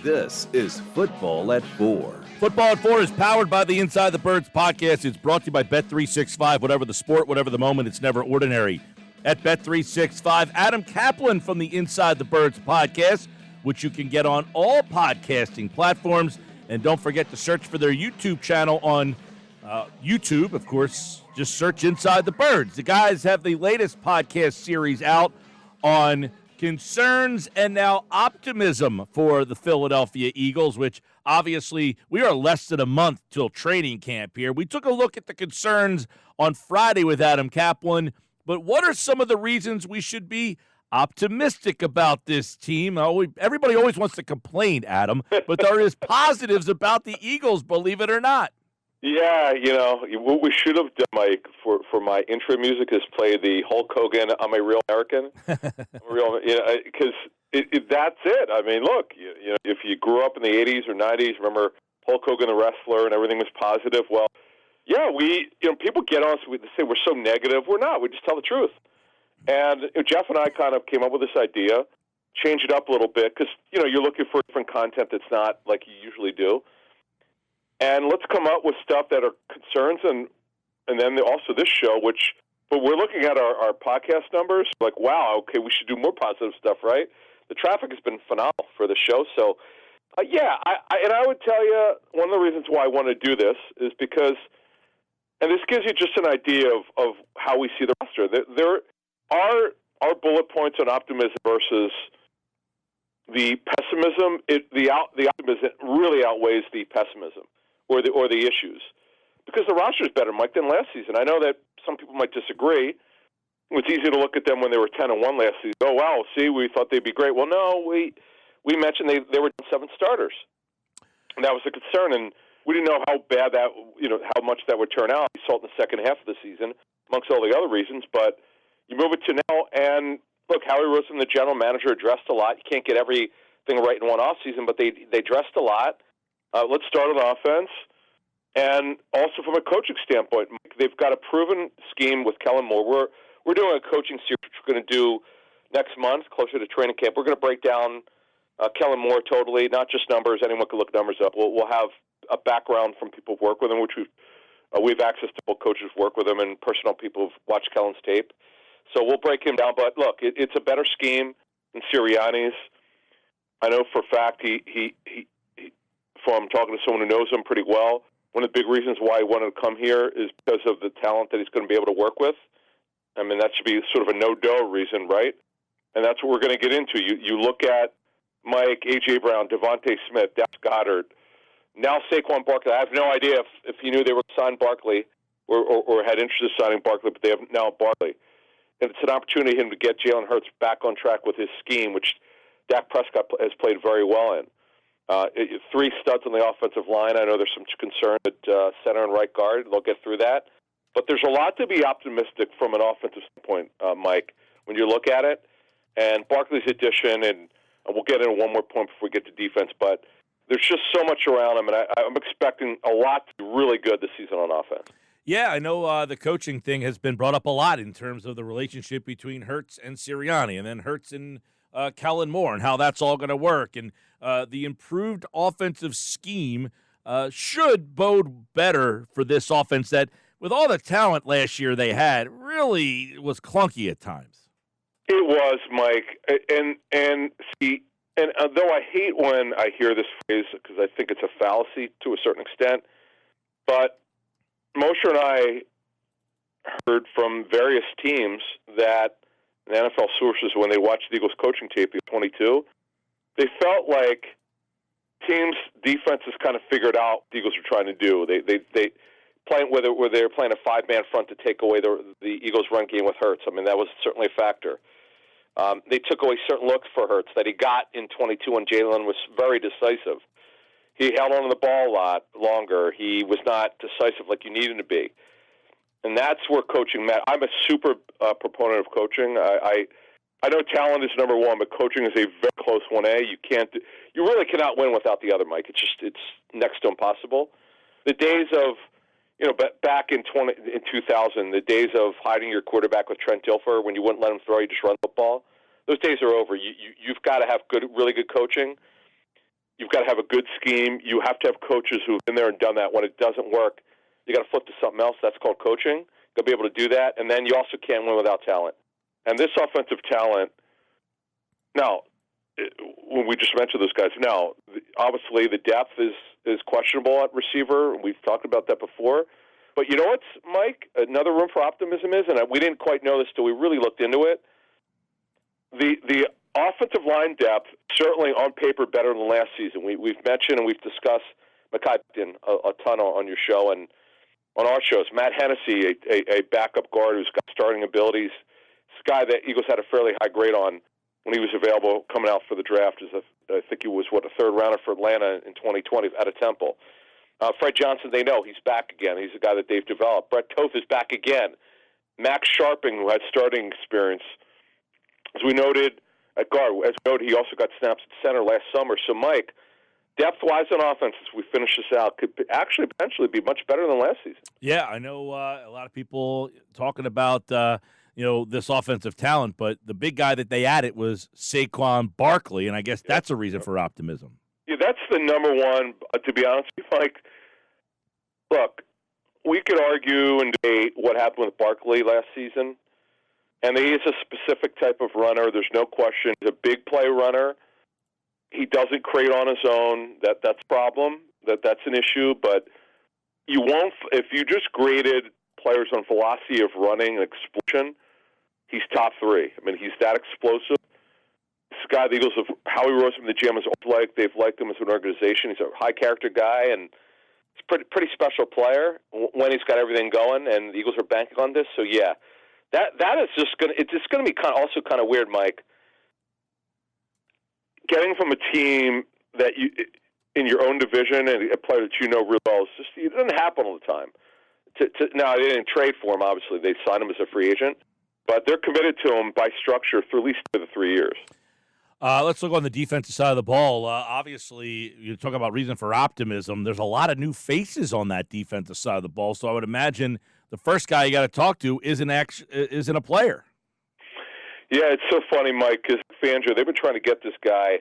This is Football at 4. Football at 4 is powered by the Inside the Birds podcast. It's brought to you by Bet365. Whatever the sport, whatever the moment, it's never ordinary. At Bet365, Adam Caplan from the Inside the Birds podcast, which you can get on all podcasting platforms. And don't forget to search for their YouTube channel on YouTube. Of course, just search Inside the Birds. The guys have the latest podcast series out on concerns and now optimism for the Philadelphia Eagles, which obviously we are less than a month till training camp here. We took a look at the concerns on Friday with Adam Caplan, but what are some of the reasons we should be optimistic about this team? Everybody always wants to complain, Adam, but there is positives about the Eagles, believe it or not. Yeah, what we should have done, Mike, for my intro music is play the Hulk Hogan, I'm a Real American. Because that's it. I mean, look, if you grew up in the 80s or 90s, remember Hulk Hogan the wrestler and everything was positive. Well, yeah, people get on us, they say we're so negative. We're not. We just tell the truth. And Jeff and I kind of came up with this idea, change it up a little bit, because, you're looking for different content that's not like you usually do. And let's come up with stuff that are concerns, and then also this show, but we're looking at our podcast numbers, like, wow, okay, we should do more positive stuff, right? The traffic has been phenomenal for the show. So, I would tell you one of the reasons why I want to do this is because, and this gives you just an idea of how we see the roster. There are bullet points on optimism versus the pessimism. The optimism really outweighs the pessimism or the issues, because the roster is better, Mike, than last season. I know that some people might disagree. It's easy to look at them when they were 10-1 last season. Oh, wow, see, we thought they'd be great. Well, no, we mentioned they were 7 starters, and that was a concern. And we didn't know how bad that, how much that would turn out. We saw it in the second half of the season, amongst all the other reasons. But you move it to now, and look, Howie Roseman, the general manager, addressed a lot. You can't get everything right in one offseason, but they addressed a lot. Let's start on offense. And also from a coaching standpoint, they've got a proven scheme with Kellen Moore. We're doing a coaching series which we're going to do next month, closer to training camp. We're going to break down Kellen Moore totally, not just numbers. Anyone can look numbers up. We'll have a background from people who've worked with him, which we've access to both coaches who've worked with him and personal people who've watched Kellen's tape. So we'll break him down. But look, it's a better scheme than Sirianni's. I know for a fact he from talking to someone who knows him pretty well, one of the big reasons why he wanted to come here is because of the talent that he's going to be able to work with. I mean, that should be sort of a no-dough reason, right? And that's what we're going to get into. You look at Mike, A.J. Brown, Devontae Smith, Dallas Goedert, now Saquon Barkley. I have no idea if he knew they were signing Barkley or had interest in signing Barkley, but they have now Barkley. And it's an opportunity for him to get Jalen Hurts back on track with his scheme, which Dak Prescott has played very well in. 3 studs on the offensive line. I know there's some concern at center and right guard. They'll get through that. But there's a lot to be optimistic from an offensive standpoint, Mike, when you look at it. And Barkley's addition, and we'll get into one more point before we get to defense, but there's just so much around him, and I'm expecting a lot to be really good this season on offense. Yeah, I know the coaching thing has been brought up a lot in terms of the relationship between Hurts and Sirianni, and then Hurts and Kellen Moore, and how that's all going to work. And the improved offensive scheme should bode better for this offense that, with all the talent last year they had, really was clunky at times. It was, Mike. And though I hate when I hear this phrase because I think it's a fallacy to a certain extent, but Mosher and I heard from various teams that the NFL sources, when they watched the Eagles coaching tape in 22, they felt like teams' defenses kind of figured out what the Eagles were trying to do. They playing whether they were playing a 5-man front to take away the Eagles' run game with Hurts. I mean, that was certainly a factor. They took away certain looks for Hurts that he got in 22 when Jalen was very decisive. He held on to the ball a lot longer. He was not decisive like you need him to be. And that's where coaching met. I'm a super proponent of coaching. I know talent is number one, but coaching is a very close 1A. You really cannot win without the other, Mike. It's next to impossible. The days of, back in 2000, the days of hiding your quarterback with Trent Dilfer when you wouldn't let him throw, you just run the football. Those days are over. You've got to have really good coaching. You've got to have a good scheme. You have to have coaches who've been there and done that. When it doesn't work, you got to flip to something else. That's called coaching. You'll be able to do that, and then you also can't win without talent. And this offensive talent, now, when we just mentioned those guys, now, obviously the depth is questionable at receiver. We've talked about that before. But you know what's, Mike, another room for optimism is, and we didn't quite know this till we really looked into it, the offensive line depth, certainly on paper, better than last season. We've mentioned and we've discussed Mekhi a ton on your show and on our shows. Matt Hennessy, a backup guard who's got starting abilities. This guy that Eagles had a fairly high grade on when he was available coming out for the draft. I think he was, a third rounder for Atlanta in 2020 out of Temple. Fred Johnson, they know he's back again. He's a guy that they've developed. Brett Toth is back again. Max Sharping, who had starting experience, as we noted at guard. As we noted, he also got snaps at center last summer. So, Mike, depth-wise on offense, as we finish this out, could actually potentially be much better than last season. Yeah, I know a lot of people talking about this offensive talent, but the big guy that they added was Saquon Barkley, and I guess that's a reason for optimism. Yeah, that's the number one. To be honest with you, Mike, look, we could argue and debate what happened with Barkley last season, and he is a specific type of runner. There's no question. He's a big play runner. He doesn't create on his own. That's a problem. That's an issue. But you won't, if you just graded players on velocity of running and explosion, he's top three. I mean, he's that explosive. This guy, the Eagles, Howie Roseman, the GM, has always liked. They've liked him as an organization. He's a high-character guy, and he's a pretty special player when he's got everything going, and the Eagles are banking on this. So, yeah, that is just going to – it's just going to be also kind of weird, Mike, getting from a team that you in your own division and a player that you know real well. It doesn't happen all the time. Now, they didn't trade for him, obviously. They signed him as a free agent, but they're committed to him by structure for at least the 3 years. Let's look on the defensive side of the ball. Obviously, you talk about reason for optimism. There's a lot of new faces on that defensive side of the ball, so I would imagine the first guy you got to talk to isn't a player. Yeah, it's so funny, Mike, because Fangio, they've been trying to get this guy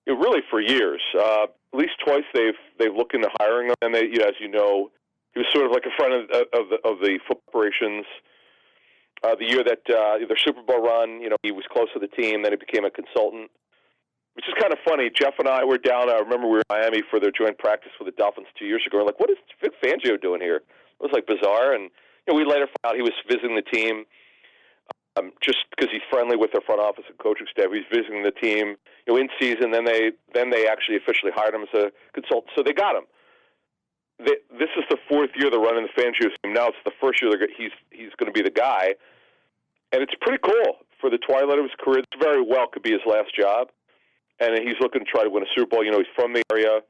really for years. At least twice they've looked into hiring him, and they, as you know, he was sort of like a friend of the football operations. The year that their Super Bowl run, he was close to the team. Then he became a consultant, which is kind of funny. Jeff and I were down. I remember we were in Miami for their joint practice with the Dolphins 2 years ago. We're like, what is Vic Fangio doing here? It was like bizarre. And we later found out he was visiting the team just because he's friendly with their front office and coaching staff. He's visiting the team, in season. Then they actually officially hired him as a consultant. So they got him. This is the fourth year they're running the Fangio team. Now it's the first year he's going to be the guy. And it's pretty cool for the twilight of his career. This very well could be his last job. And he's looking to try to win a Super Bowl. He's from the area.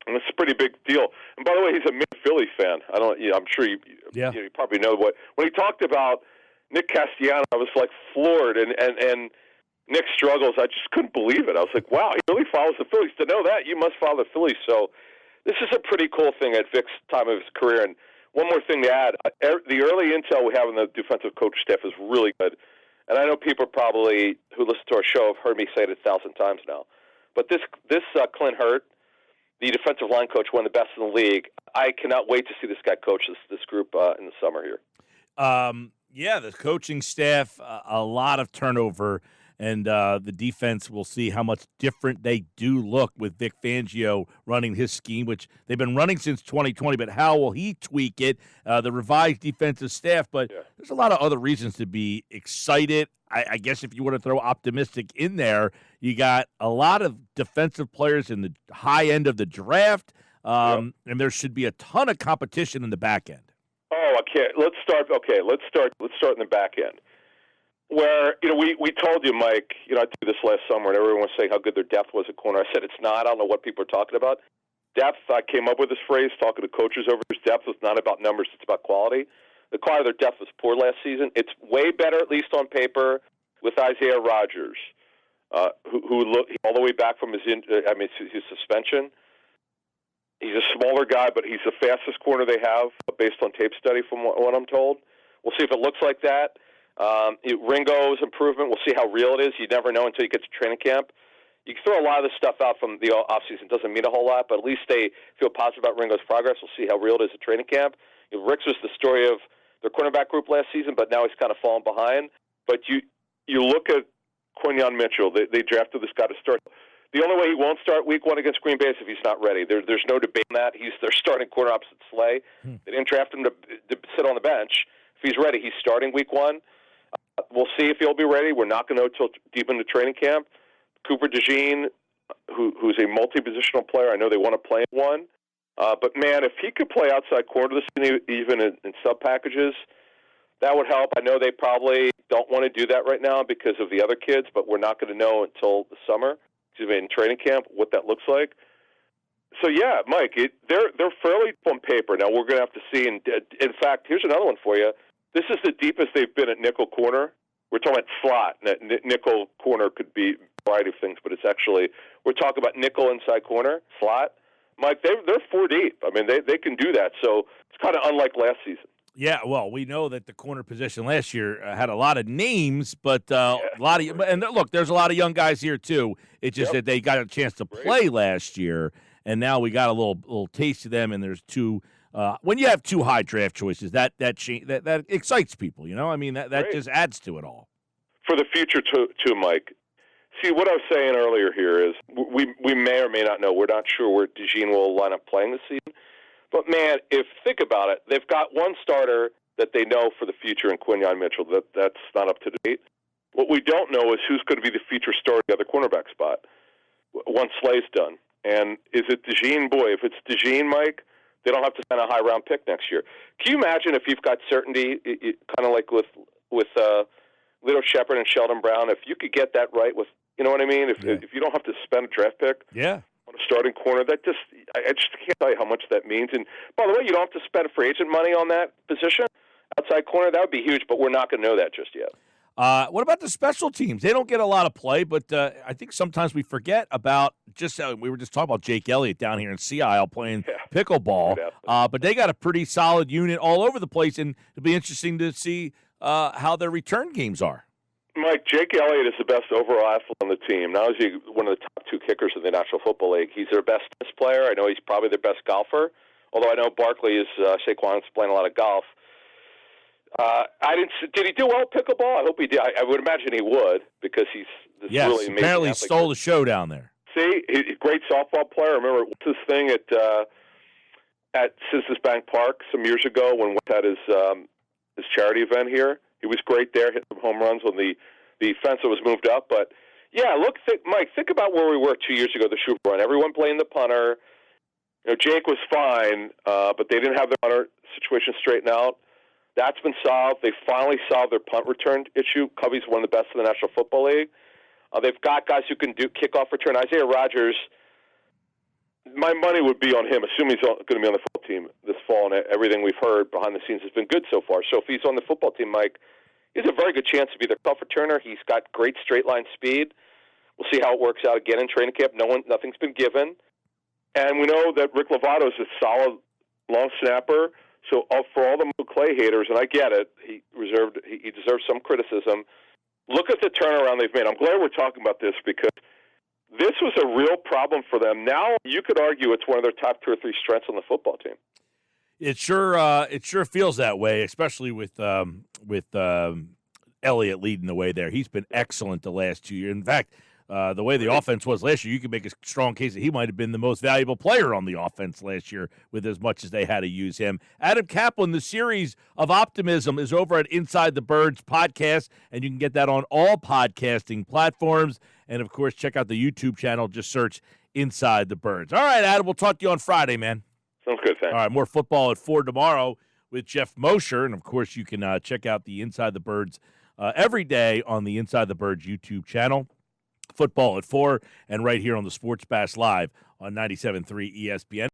And it's a pretty big deal. And by the way, he's a Philly fan. I'm sure you probably know when he talked about Nick Castellanos, I was like floored. And Nick's struggles, I just couldn't believe it. I was like, wow, he really follows the Phillies. To know that, you must follow the Phillies. So this is a pretty cool thing at Vic's time of his career. And one more thing to add, the early intel we have on the defensive coach staff is really good. And I know people probably who listen to our show have heard me say it 1,000 times now. But this Clint Hurt, the defensive line coach, one of the best in the league. I cannot wait to see this guy coach this group in the summer here. The coaching staff, a lot of turnover. And the defense, will see how much different they do look with Vic Fangio running his scheme, which they've been running since 2020. But how will he tweak it? The revised defensive staff. But there's a lot of other reasons to be excited. I guess if you want to throw optimistic in there, you got a lot of defensive players in the high end of the draft, and there should be a ton of competition in the back end. Oh, okay. Let's start in the back end. Where, we told you, Mike, I did this last summer, and everyone was saying how good their depth was at corner. I said it's not. I don't know what people are talking about. Depth, I came up with this phrase, talking to coaches over his depth. It's not about numbers. It's about quality. The quality of their depth was poor last season. It's way better, at least on paper, with Isaiah Rodgers, who looked all the way back from his suspension. He's a smaller guy, but he's the fastest corner they have based on tape study from what I'm told. We'll see if it looks like that. Ringo's improvement, we'll see how real it is. You never know until you get to training camp. You can throw a lot of this stuff out from the offseason. Doesn't mean a whole lot, but at least they feel positive about Ringo's progress. We'll see how real it is at training camp. Ricks was the story of their cornerback group last season, but now he's kind of fallen behind. But you look at Quinyon Mitchell. They drafted this guy to start. The only way he won't start week 1 against Green Bay is if he's not ready. There's no debate on that. He's their starting corner opposite Slay. They didn't draft him to sit on the bench. If he's ready, he's starting week 1. We'll see if he'll be ready. We're not going to know until deep into training camp. Cooper DeJean, who's a multi-positional player, I know they want to play him one. But, man, if he could play outside corner this season, even in sub-packages, that would help. I know they probably don't want to do that right now because of the other kids, but we're not going to know until the summer, in training camp, what that looks like. So, yeah, Mike, they're fairly on paper. Now, we're going to have to see. And in fact, here's another one for you. This is the deepest they've been at nickel corner. We're talking about slot. Nickel corner could be a variety of things, but it's actually, we're talking about nickel inside corner, slot. Mike, they're 4 deep. I mean, they can do that. So it's kind of unlike last season. Yeah, well, we know that the corner position last year had a lot of names, but a lot of, and look, there's a lot of young guys here too. It's just that they got a chance to play last year, and now we got a little taste of them. And there's two. When you have 2 high draft choices, that excites people. You know, I mean that just adds to it all for the future too, Mike. See, what I was saying earlier here is we may or may not know. We're not sure where DeJean will line up playing this season. But, man, think about it, they've got one starter that they know for the future in Quinyon Mitchell. That's not up to date. What we don't know is who's going to be the future starter at the other cornerback spot once Slay's done. And is it DeJean? Boy, if it's DeJean, Mike, they don't have to spend a high-round pick next year. Can you imagine if you've got certainty, kind of like with Lito Shepard and Sheldon Brown, if you could get that right with, you know what I mean? If you don't have to spend a draft pick. Yeah. On a starting corner, I just can't tell you how much that means. And by the way, you don't have to spend free agent money on that position, outside corner. That would be huge, but we're not going to know that just yet. What about the special teams? They don't get a lot of play, but I think sometimes we forget about we were just talking about Jake Elliott down here in Sea Isle playing pickleball, but they got a pretty solid unit all over the place, and it'll be interesting to see how their return games are. Mike, Jake Elliott is the best overall athlete on the team. Not only is he one of the top 2 kickers in the National Football League, he's their best tennis player. I know he's probably their best golfer, although I know Barkley is Saquon's playing a lot of golf. Did he do well at pickleball? I hope he did. I would imagine he would because he's this really amazing apparently athlete. Stole the show down there. See, he's a great softball player. I remember what's his thing at Citizens Bank Park some years ago when we had his charity event here. He was great there, hit some home runs on the fence that was moved up. But, yeah, Mike, think about where we were 2 years ago, the shoot run. Everyone playing the punter. You know, Jake was fine, but they didn't have the punter situation straightened out. That's been solved. They finally solved their punt return issue. Covey's one of the best in the National Football League. They've got guys who can do kickoff return. Isaiah Rodgers, my money would be on him, assuming he's going to be on the football team this fall, and everything we've heard behind the scenes has been good so far. So if he's on the football team, Mike, he has a very good chance to be their kickoff returner. He's got great straight-line speed. We'll see how it works out again in training camp. Nothing's been given. And we know that Rick Lovato is a solid long snapper. So for all the Clay haters, and I get it, he deserves some criticism. Look at the turnaround they've made. I'm glad we're talking about this because this was a real problem for them. Now you could argue it's one of their top 2 or 3 strengths on the football team. It sure feels that way, especially with Elliott leading the way there. He's been excellent the last 2 years. In fact, the way the offense was last year, you can make a strong case that he might have been the most valuable player on the offense last year with as much as they had to use him. Adam Caplan, the series of optimism is over at Inside the Birds podcast, and you can get that on all podcasting platforms. And, of course, check out the YouTube channel. Just search Inside the Birds. All right, Adam, we'll talk to you on Friday, man. Sounds good, thanks. All right, more football at 4 tomorrow with Jeff Mosher. And, of course, you can check out the Inside the Birds every day on the Inside the Birds YouTube channel. Football at 4 and right here on the Sports Bash Live on 97.3 ESPN.